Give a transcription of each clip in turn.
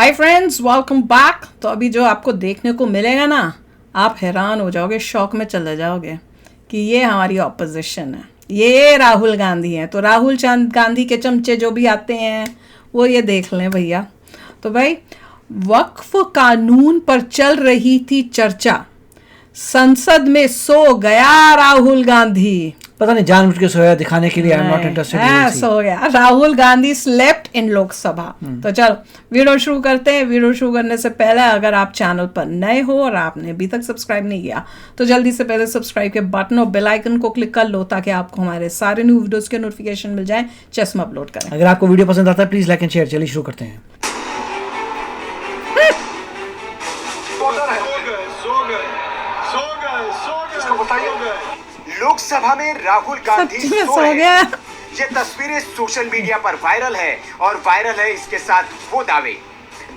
Hi friends, welcome back. तो अभी जो आपको देखने को मिलेगा ना, आप हैरान हो जाओगे, शॉक में चले जाओगे कि ये हमारी ऑपोजिशन है, ये राहुल गांधी हैं। तो राहुल गांधी के चमचे जो भी आते हैं वो ये देख लें भैया। तो भाई, वक्फ कानून पर चल रही थी चर्चा, संसद में सो गया राहुल गांधी। पता नहीं जानबूझ के सोया दिखाने के लिए। I am not interested. सो गया राहुल गांधी, स्लेप्ट इन लोकसभा। तो चलो वीडियो शुरू करते हैं। वीडियो शुरू करने से पहले अगर आप चैनल पर नए हो और आपने अभी तक सब्सक्राइब नहीं किया तो जल्दी से पहले सब्सक्राइब के बटन और बेल आइकन को क्लिक कर लो ताकि आपको हमारे सारे न्यू वीडियोस के नोटिफिकेशन मिल जाए जैसे हम अपलोड करें। अगर आपको वीडियो पसंद आता है प्लीज लाइक एंड शेयर। चलिए शुरू करते हैं। लोकसभा में राहुल गांधी सो गया। ये तस्वीरें सोशल मीडिया पर वायरल है और वायरल है इसके साथ वो दावे।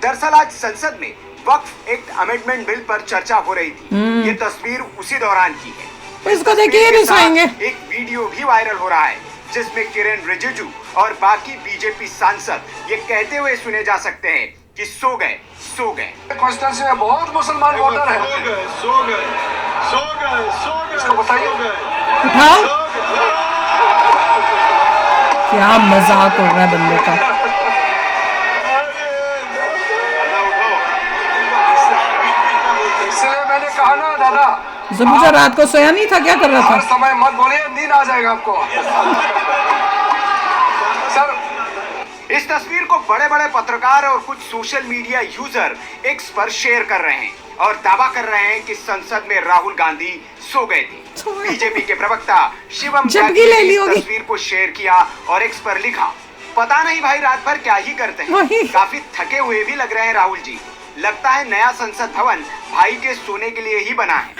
दरअसल आज संसद में वक्फ एक्ट अमेंडमेंट बिल पर चर्चा हो रही थी। ये तस्वीर उसी दौरान की है। इसको देखिए भी सोएंगे। एक वीडियो भी वायरल हो रहा है जिसमें किरेन रिजिजू और बाकी बीजेपी सांसद ये कहते हुए सुने जा सकते हैं कि सो गए। कॉन्स्टिट्यूंसी में बहुत मुसलमान वोटर है। इसको बताइए। उठाओ, क्या मजाक हो रहा है बंदे का। इसलिए मैंने कहा ना दादा, जब मुझे रात को सोया नहीं था, क्या कर रहा हर था? समय मत बोलिए, नींद आ जाएगा आपको। सर, इस तस्वीर को बड़े बड़े पत्रकार और कुछ सोशल मीडिया यूजर एक्स पर शेयर कर रहे हैं और दावा कर रहे हैं कि संसद में राहुल गांधी सो गए थे। बीजेपी के प्रवक्ता शिवम त्यागी ने इस तस्वीर को शेयर किया और एक्स पर लिखा, पता नहीं भाई रात भर क्या ही करते हैं, काफी थके हुए भी लग रहे हैं राहुल जी। लगता है नया संसद भवन भाई के सोने के लिए ही बना है।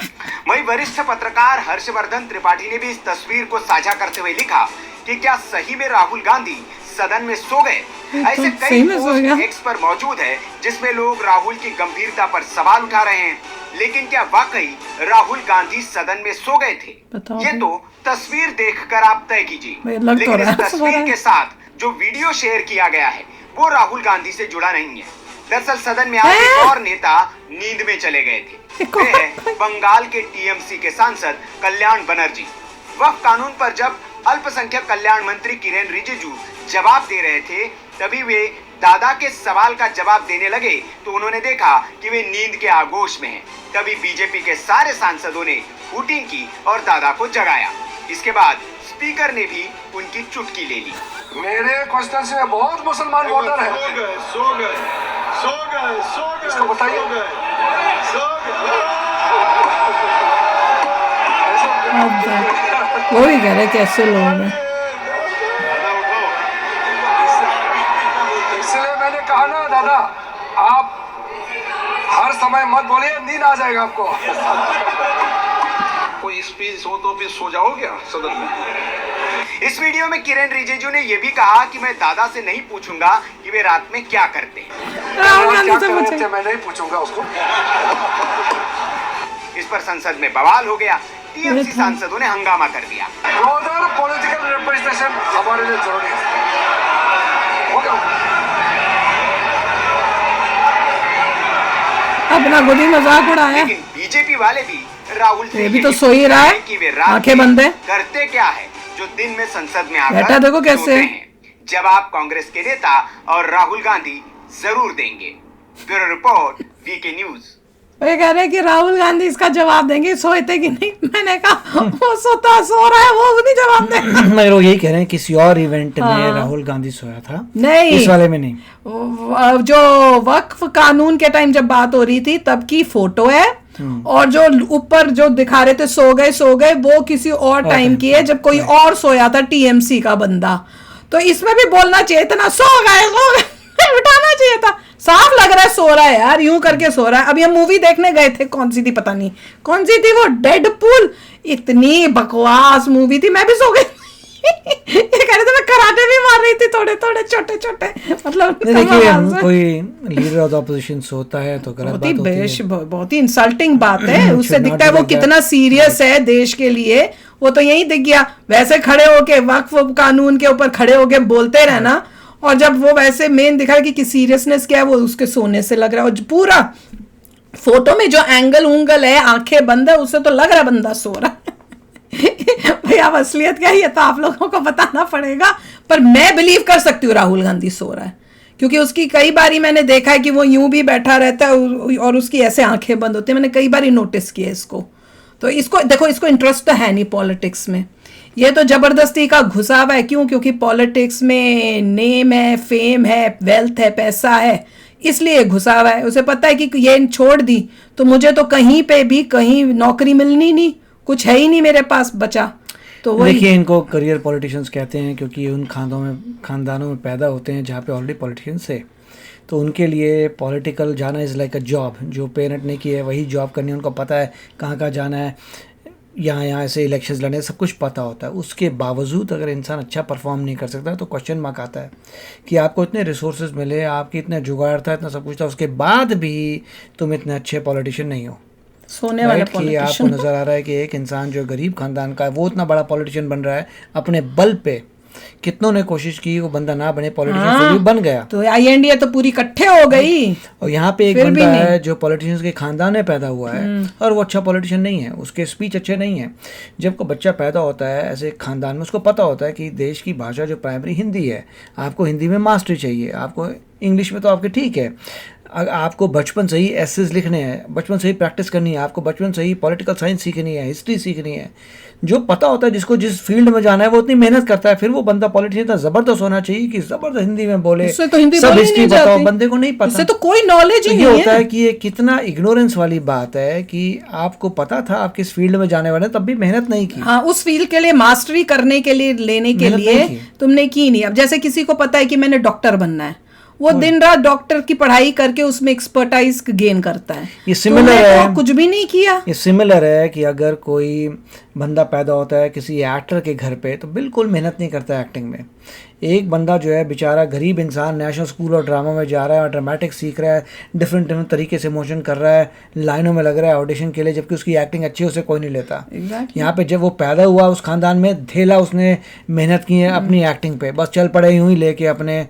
वहीं वरिष्ठ पत्रकार हर्षवर्धन त्रिपाठी ने भी इस तस्वीर को साझा करते हुए लिखा कि क्या सही में राहुल गांधी सदन में सो गए। ऐसे कई पोस्ट एक्स पर मौजूद है जिसमें लोग राहुल की गंभीरता पर सवाल उठा रहे हैं, लेकिन क्या वाकई राहुल गांधी सदन में सो गए थे? ये तो तस्वीर देखकर आप तय कीजिए। लेकिन इस तस्वीर के साथ जो वीडियो शेयर किया गया है वो राहुल गांधी से जुड़ा नहीं है। दरअसल सदन में आज एक और नेता नींद में चले गए थे। वे हैं बंगाल के टीएमसी के सांसद कल्याण बनर्जी। वक्फ कानून पर जब अल्पसंख्यक कल्याण मंत्री किरेन रिजिजू जवाब दे रहे थे तभी वे दादा के सवाल का जवाब देने लगे तो उन्होंने देखा कि वे नींद के आगोश में हैं। तभी बीजेपी के सारे सांसदों ने हूटिंग की और दादा को जगाया। इसके बाद स्पीकर ने भी उनकी चुटकी ले ली। मेरे कॉन्स्टिट्यूंसी में बहुत मुसलमान वोटर है। इसको बताइए। वही कह रहे कैसे लोग हैं। इसलिए मैंने कहा ना दादा, आप हर समय मत बोलिए, नींद आ जाएगा आपको। कोई स्पीच हो तो फिर सो जाओ क्या सदन में? इस वीडियो में किरेन रिजिजू ने यह भी कहा कि मैं दादा से नहीं पूछूंगा कि वे रात में क्या करते हैं। मैं नहीं पूछूंगा उसको। इस पर संसद में बवाल हो गया। टीएमसी सांसदों ने हंगामा कर दिया। पॉलिटिकल रिप्रेजेंटेशन हमारे लिए जरूरी है। अपना खुद ही मजाक उड़ाया। लेकिन बीजेपी वाले भी राहुल से ये भी तो सो ही रहा है कि वे रात आंखें बंद है। करते क्या है जो दिन में संसद में आकर बेटा देखो कैसे हैं। जवाब कांग्रेस के नेता और राहुल गांधी जरूर देंगे। Bureau report, VK news. वे कह रहे हैं कि राहुल गांधी इसका जवाब देंगे, सोते कि नहीं। मैंने कहा वो सो रहा है, वो नहीं जवाब देगा। मगर वो यही कह रहे हैं किसी और इवेंट में राहुल गांधी सोया था, नहीं इस वाले में नहीं। जो वक्फ कानून के टाइम जब बात हो रही थी तब की फोटो है और जो ऊपर जो दिखा रहे थे सो गए वो किसी और टाइम की है जब कोई और सोया था, टीएमसी का बंदा। तो इसमें भी बोलना चाहिए था ना, सो गए उठाना चाहिए था। साफ लग रहा है सो रहा है यार, यूं करके सो रहा है। अभी हम मूवी देखने गए थे, कौन सी थी पता नहीं कौन सी थी वो, डेडपूल। इतनी बकवास मूवी थी, मैं भी सो गई। ये कह रहे थे मैं कराटे भी मार रही थी, थोड़े छोटे मतलब। देखिए कोई लीडर ऑफ द ऑपोजिशन सोता है तो गलत बात होती है। बहुत ही इंसल्टिंग बात है। उससे दिखता है वो कितना सीरियस है देश के लिए। वो तो यही दिख गया। वैसे खड़े होके वक्फ कानून के ऊपर खड़े होके बोलते रहना और जब वो वैसे मेन दिखा कि सीरियसनेस क्या है, वो उसके सोने से लग रहा है। और पूरा फोटो में जो एंगल उंगल है, आंखें बंद है, उससे तो लग रहा है बंदा सो रहा है। भाई अब असलियत क्या है ये तो आप लोगों को बताना पड़ेगा, पर मैं बिलीव कर सकती हूँ राहुल गांधी सो रहा है, क्योंकि उसकी कई बारी मैंने देखा है कि वो यूं भी बैठा रहता है और उसकी ऐसे आंखें बंद होती है। मैंने कई बारी नोटिस किया इसको। तो इसको देखो, इसको इंटरेस्ट तो है नहीं पॉलिटिक्स में, ये तो जबरदस्ती का घुसा हुआ है। क्यों? क्योंकि पॉलिटिक्स में नेम है, फेम है, वेल्थ है, पैसा है, इसलिए घुसा हुआ है। उसे पता है कि ये छोड़ दी तो मुझे तो कहीं पे भी कहीं नौकरी मिलनी नहीं, कुछ है ही नहीं मेरे पास बचा। तो वही देखिए, इनको करियर पॉलिटिशियंस कहते हैं क्योंकि उन खानदानों में पैदा होते हैं जहाँ पे ऑलरेडी पॉलिटिशियंस है। तो उनके लिए पॉलिटिकल जाना इज़ लाइक अ जॉब। जो पेरेंट ने की है वही जॉब करनी है। उनको पता है कहाँ कहाँ जाना है, यहाँ से इलेक्शंस लड़ने, सब कुछ पता होता है। उसके बावजूद अगर इंसान अच्छा परफॉर्म नहीं कर सकता तो क्वेश्चन मार्क आता है कि आपको इतने रिसोर्सेज मिले, आपके इतने जुगाड़ था, इतना सब कुछ था, उसके बाद भी तुम इतने अच्छे पॉलिटिशियन नहीं हो। सोने वाले कि आपको नज़र आ रहा है कि एक इंसान जो गरीब खानदान का है वो इतना बड़ा पॉलिटिशियन बन रहा है अपने बल पे। कितनों ने कोशिश की वो बंदा ना बने, पॉलिटिशियन फिर भी बन गया। तो INDA तो पूरी इकट्ठे हो गई। और यहाँ पे एक बंदा है जो पॉलिटिशियंस के खानदान में पैदा हुआ है और वो अच्छा पॉलिटिशियन नहीं है, उसके स्पीच अच्छे नहीं है। जब को बच्चा पैदा होता है ऐसे खानदान में, उसको पता होता है कि देश की भाषा जो प्राइमरी हिंदी है, आपको हिंदी में मास्टरी चाहिए, आपको इंग्लिश में तो आपके ठीक है, आपको बचपन से ही एसेस लिखने हैं, बचपन से ही प्रैक्टिस करनी है, आपको बचपन से ही पॉलिटिकल साइंस सीखनी है, हिस्ट्री सीखनी है। जो पता होता है जिसको जिस फील्ड में जाना है वो उतनी मेहनत करता है। फिर वो बंदा पॉलिटिशियन इतना जबरदस्त होना चाहिए कि जबरदस्त हिंदी में बोले, तो हिंदी सब हिस्ट्री बताओ। बंदे को नहीं पता, इससे तो कोई नॉलेज ही नहीं है। ये होता है कि ये कितना इग्नोरेंस वाली बात है कि आपको पता था आप किस फील्ड में जाने वाले, तब भी मेहनत नहीं की। हाँ, उस फील्ड के लिए मास्टरी करने के लिए, लेने के लिए तुमने की नहीं। अब जैसे किसी को पता है कि मैंने डॉक्टर बनना है, वो दिन रात डॉक्टर की पढ़ाई करके उसमें एक्सपर्टाइज गेन करता है। ये सिमिलर है, तो कुछ भी नहीं किया। ये सिमिलर है कि अगर कोई बंदा पैदा होता है किसी एक्टर के घर पे तो बिल्कुल मेहनत नहीं करता है एक्टिंग में। एक बंदा जो है बेचारा गरीब इंसान नेशनल स्कूल और ड्रामा में जा रहा है और ड्रामेटिक सीख रहा है, डिफरेंट तरीके से मोशन कर रहा है, लाइनों में लग रहा है ऑडिशन के लिए, जबकि उसकी एक्टिंग अच्छी है, उसे कोई नहीं लेता। यहाँ पे जब वो पैदा हुआ उस खानदान में, धेला उसने मेहनत की है अपनी एक्टिंग पे, बस चल पड़े यूं ही लेके अपने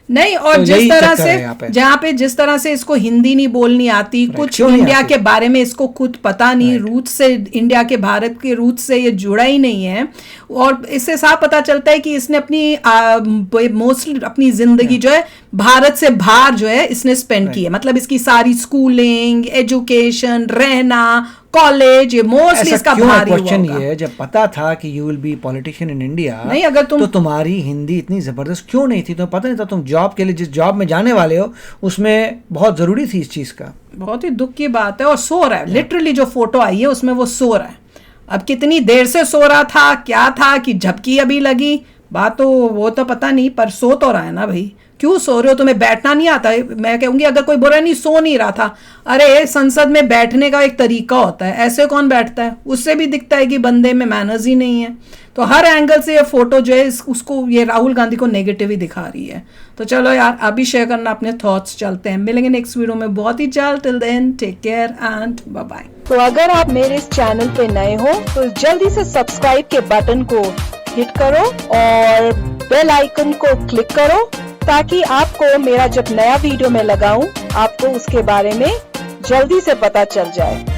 नहीं। और तो जिस तरह से जिस तरह से इसको हिंदी नहीं बोलनी आती, कुछ इंडिया के बारे में इसको खुद पता नहीं, रूट से इंडिया के भारत के रूट से ये जुड़ा ही नहीं है। और इससे साफ पता चलता है कि इसने अपनी मोस्टली अपनी जिंदगी जो है भारत से बाहर जो है इसने स्पेंड की है। मतलब इसकी सारी स्कूलिंग, एजुकेशन, रहना, कॉलेज, ये मोस्टली इसका बाहर ही हुआ। क्वेश्चन ये है, जब पता था कि you will be politician in India, नहीं अगर तुम तो तुम्हारी हिंदी इतनी जबरदस्त क्यों नहीं थी? तुम्हें पता नहीं था तुम जॉब के लिए जिस जॉब में जाने वाले हो उसमें बहुत जरूरी थी इस चीज का। बहुत ही दुख की बात है। और सो रहा है, लिटरली जो फोटो आई है उसमें वो सो रहा है। अब कितनी देर से सो रहा था, क्या था कि झपकी अभी लगी, बात तो वो तो पता नहीं, पर सो तो रहा है ना भाई। क्यों सो रहे हो? तुम्हें बैठना नहीं आता? मैं कहूंगी अगर कोई बुरा नहीं, सो नहीं रहा था। अरे संसद में बैठने का एक तरीका होता है, ऐसे कौन बैठता है? उससे भी दिखता है कि बंदे में मैनर्स ही नहीं है। तो हर एंगल से ये फोटो जो है उसको, ये राहुल गांधी को नेगेटिव ही दिखा रही है। तो चलो यार, अभी शेयर करना अपने थॉट्स। चलते हैं, मिलेंगे नेक्स्ट वीडियो में बहुत ही जल्द। Till then take care and bye bye. तो अगर आप मेरे इस चैनल पे नए हो तो जल्दी से सब्सक्राइब के बटन को हिट करो और बेल आइकन को क्लिक करो, ताकि आपको मेरा जब नया वीडियो मैं लगाऊं आपको उसके बारे में जल्दी से पता चल जाए।